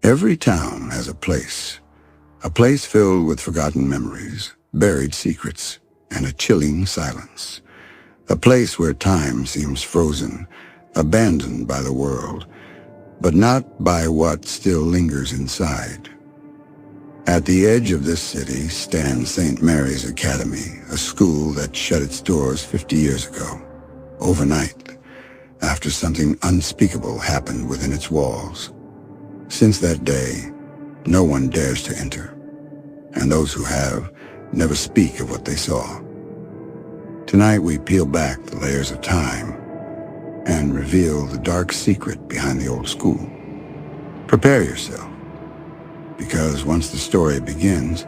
Every town has a place filled with forgotten memories, buried secrets, and a chilling silence. A place where time seems frozen, abandoned by the world, but not by what still lingers inside. At the edge of this city stands St. Mary's Academy, a school that shut its doors 50 years ago, overnight, after something unspeakable happened within its walls. Since that day, no one dares to enter, and those who have never speak of what they saw. Tonight we peel back the layers of time and reveal the dark secret behind the old school. Prepare yourself, because once the story begins,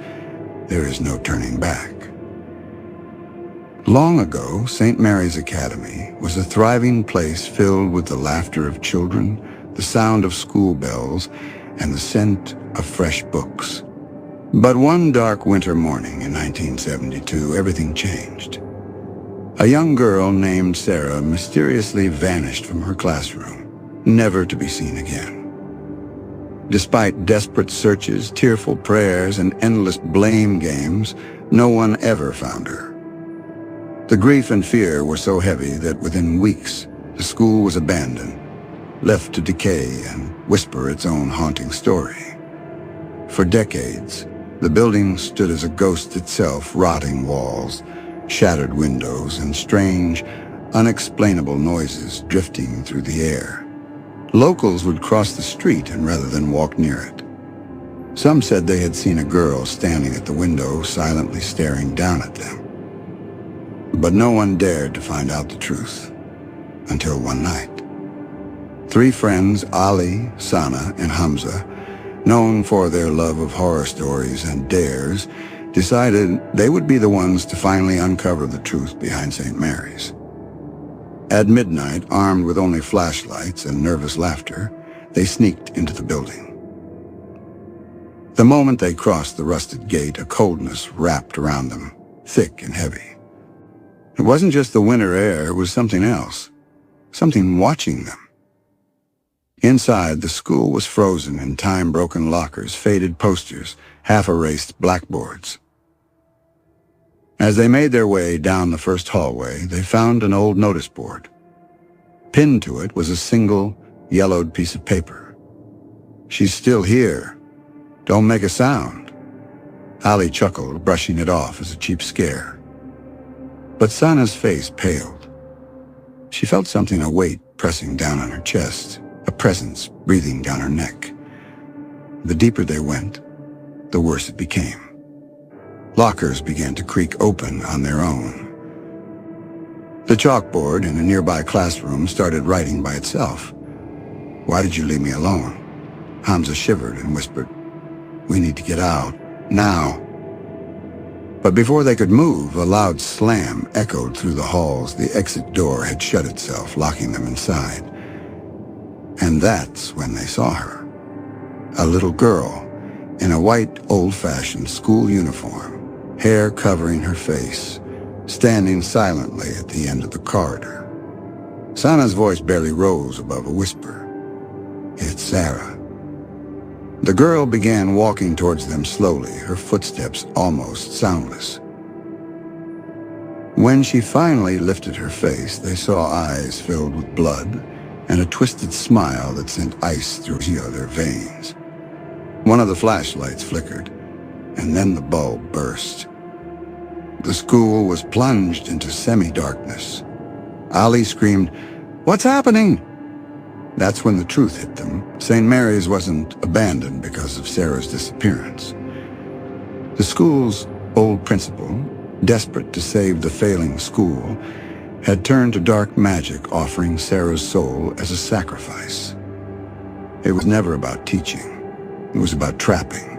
there is no turning back. Long ago, St. Mary's Academy was a thriving place filled with the laughter of children, the sound of school bells, and the scent of fresh books. But one dark winter morning in 1972, everything changed. A young girl named Sarah mysteriously vanished from her classroom, never to be seen again. Despite desperate searches, tearful prayers, and endless blame games, no one ever found her. The grief and fear were so heavy that within weeks, the school was abandoned, left to decay and whisper its own haunting story. For decades, the building stood as a ghost itself, rotting walls, shattered windows, and strange, unexplainable noises drifting through the air. Locals would cross the street rather than walk near it. Some said they had seen a girl standing at the window, silently staring down at them. But no one dared to find out the truth, until one night. Three friends, Ali, Sana, and Hamza, known for their love of horror stories and dares, decided they would be the ones to finally uncover the truth behind St. Mary's. At midnight, armed with only flashlights and nervous laughter, they sneaked into the building. The moment they crossed the rusted gate, a coldness wrapped around them, thick and heavy. It wasn't just the winter air, it was something else, something watching them. Inside, the school was frozen in time-broken lockers, faded posters, half-erased blackboards. As they made their way down the first hallway, they found an old notice board. Pinned to it was a single, yellowed piece of paper. "She's still here. Don't make a sound." Ali chuckled, brushing it off as a cheap scare. But Sana's face paled. She felt something, a weight pressing down on her chest, a presence breathing down her neck. The deeper they went, the worse it became. Lockers began to creak open on their own. The chalkboard in a nearby classroom started writing by itself. "Why did you leave me alone?" Hamza shivered and whispered, "We need to get out, now." But before they could move, a loud slam echoed through the halls. The exit door had shut itself, locking them inside. And that's when they saw her. A little girl in a white, old-fashioned school uniform, hair covering her face, standing silently at the end of the corridor. Sana's voice barely rose above a whisper. "It's Sarah." The girl began walking towards them slowly, her footsteps almost soundless. When she finally lifted her face, they saw eyes filled with blood and a twisted smile that sent ice through their veins. One of the flashlights flickered, and then the bulb burst. The school was plunged into semi-darkness. Ali screamed, "What's happening?" That's when the truth hit them. St. Mary's wasn't abandoned because of Sarah's disappearance. The school's old principal, desperate to save the failing school, had turned to dark magic, offering Sarah's soul as a sacrifice. It was never about teaching. It was about trapping.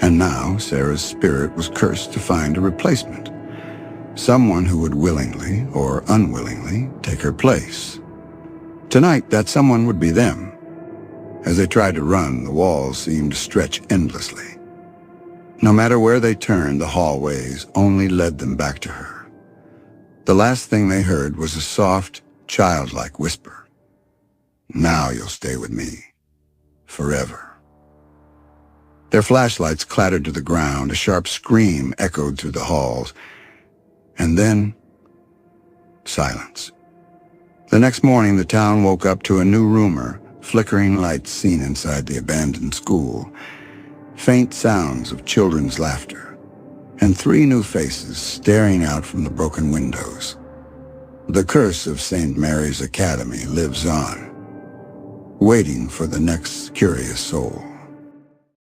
And now Sarah's spirit was cursed to find a replacement. Someone who would willingly or unwillingly take her place. Tonight, that someone would be them. As they tried to run, the walls seemed to stretch endlessly. No matter where they turned, the hallways only led them back to her. The last thing they heard was a soft, childlike whisper. "Now you'll stay with me. Forever." Their flashlights clattered to the ground, a sharp scream echoed through the halls, and then silence. The next morning, the town woke up to a new rumor, flickering lights seen inside the abandoned school, faint sounds of children's laughter, and 3 new faces staring out from the broken windows. The curse of St. Mary's Academy lives on, waiting for the next curious soul.